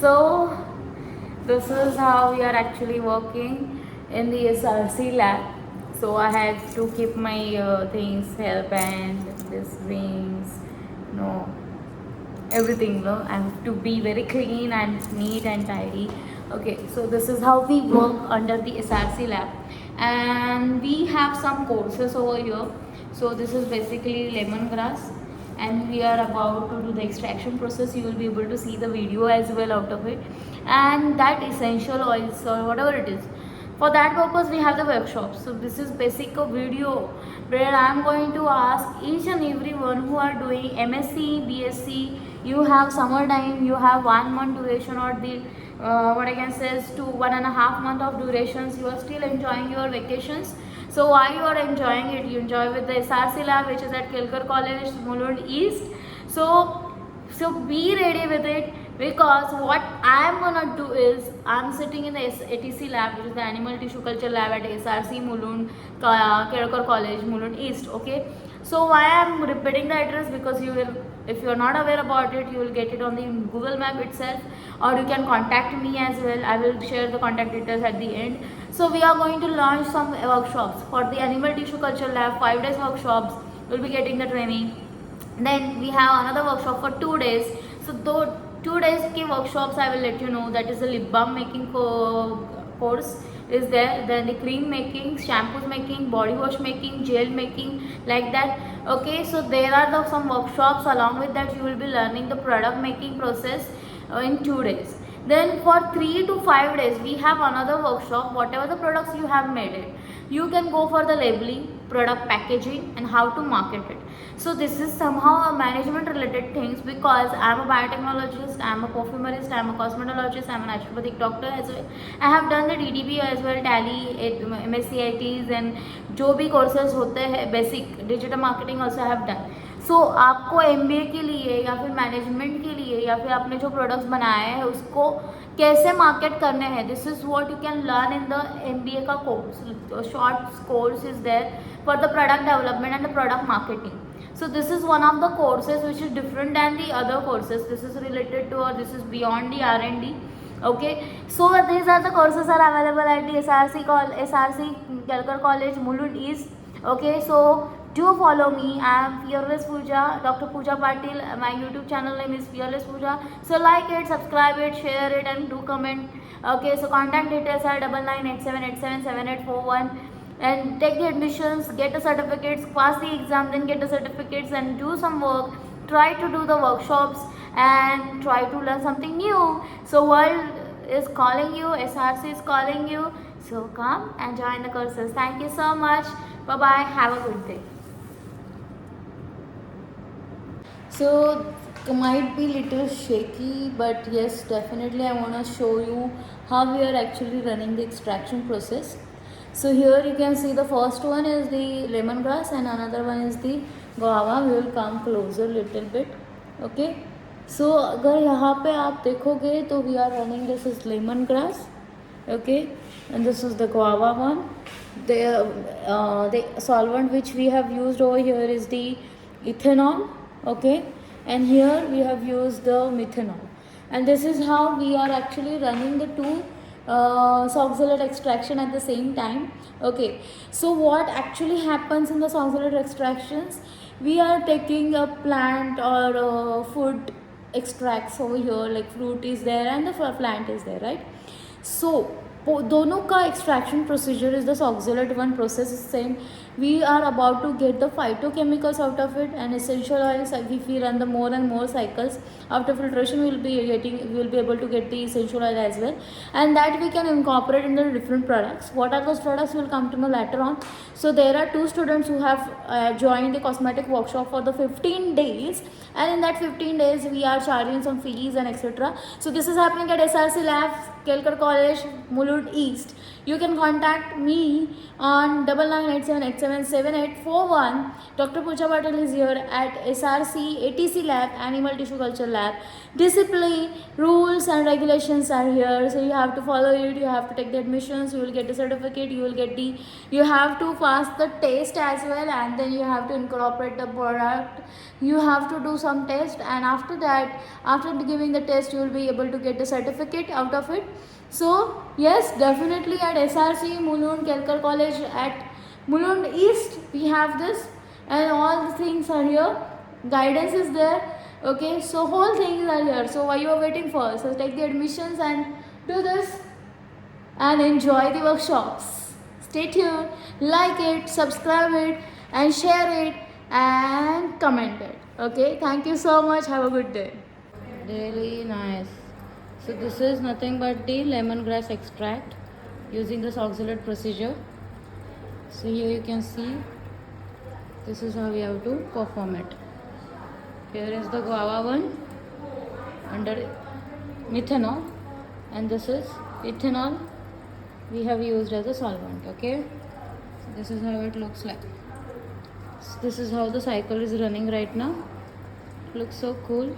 So this is how we are actually working in the SRC lab. So I have to keep my things, hairband, this wings, no, everything. No, I have to be very clean and neat and tidy. Okay, so this is how we work under the SRC lab, and we have some courses over here. So this is basically lemongrass, and we are about to do the extraction process. You will be able to see the video as well out of it, and that essential oils or whatever it is. For that purpose we have the workshop. So this is basic video where I am going to ask each and everyone who are doing MSc, BSc, you have summer time, you have 1 month duration, or the what I can say is to 1.5 month of durations, you are still enjoying your vacations. So why you are enjoying it? You enjoy with the SRC lab, which is at Kelkar College, Mulund East. So be ready with it, because what I am gonna do is I am sitting in the ATC lab, which is the Animal Tissue Culture Lab at SRC Mulund, Kelkar College, Mulund East. Okay. So why I am repeating the address? Because you will, if you are not aware about it, you will get it on the Google Map itself, or you can contact me as well. I will share the contact details at the end. So we are going to launch some workshops for the Animal Tissue Culture Lab. 5 days workshops, will be getting the training. Then we have another workshop for 2 days. So though 2 days के workshops I will let you know. That is the lip balm making course is there. Then the cream making, shampoos making, body wash making, gel making, like that. Okay, so there are some workshops. Along with that you will be learning the product making process in 2 days. Then for 3 to 5 days we have another workshop. Whatever the products you have made it, you can go for the labeling, product packaging, and how to market it. So this is somehow a management related things, because I am a biotechnologist, I am a perfumerist, I am a cosmetologist, I am an naturopathic doctor as well. I have done the DDP as well, Tally, MSCITs, and जो भी courses होते हैं basic digital marketing also I have done. सो आपको MBA के लिए या फिर management के लिए या फिर आपने जो प्रोडक्ट्स बनाए हैं उसको कैसे मार्केट करने हैं, this is what you can learn in the MBA का course. Short course is there for the product development and the product marketing. So this is one of the courses which is different than the other courses. This is related to, or this is beyond the R&D. Okay, so these are the courses are available at the SRC Kelkar College, Mulund East. Okay, so do follow me. I am Fearless Pooja, Dr. Pooja Patil. My YouTube channel name is Fearless Pooja. So like it, subscribe it, share it, and do comment. Okay, so contact details are 9987877841. And take the admissions, get the certificates, pass the exam, then get the certificates, and do some work. Try to do the workshops and try to learn something new. So world is calling you, SRC is calling you. So come and join the courses. Thank you so much. Bye bye. Have a good day. So might be little shaky, but yes, definitely I want to show you how we are actually running the extraction process. So here you can see the first one is the lemongrass and another one is the guava. We will come closer little bit. Okay, so अगर यहाँ पे आप देखोगे तो we are running, this is lemongrass. Okay, and this is the guava one. The solvent which we have used over here is the ethanol. Okay, and here we have used the methanol, and this is how we are actually running the two oxalate extraction at the same time. Okay, so what actually happens in the oxalate extractions, we are taking a plant or food extracts over here, like fruit is there and the plant is there, right? So दोनों का extraction procedure is the oxalate one process is same. We are about to get the phytochemicals out of it, and essential oils. If we run the more and more cycles after filtration, we will be able to get the essential oil as well, and that we can incorporate in the different products. What are those products we will come to know later on. So there are 2 students who have joined the cosmetic workshop for the 15 days, and in that 15 days we are charging some fees and etc. So this is happening at SRC Labs, Kelkar College, Mulund East. You can contact me on 9987877841. 877841. Dr. Pooja Patel is here at SRC ATC lab, Animal Tissue Culture Lab. Discipline, rules and regulations are here, so you have to follow it. You have to take the admissions, you will get the certificate, you have to pass the test as well, and then you have to incorporate the product. You have to do some test, and after that, after giving the test, you will be able to get the certificate out of it. So yes, definitely at SRC Mulund Kelkar College at Mulund East we have this, and all the things are here. Guidance is there. Okay, so whole things are here. So why you are waiting for? So take the admissions and do this and enjoy the workshops. Stay tuned, like it, subscribe it, and share it and comment it. Okay, thank you so much. Have a good day. Really nice. So this is nothing but the lemongrass extract using this oxalate procedure. So here you can see this is how we have to perform it. Here is the guava one under methanol, and this is ethanol we have used as a solvent. Okay, so this is how it looks like. So this is how the cycle is running right now. Looks so cool.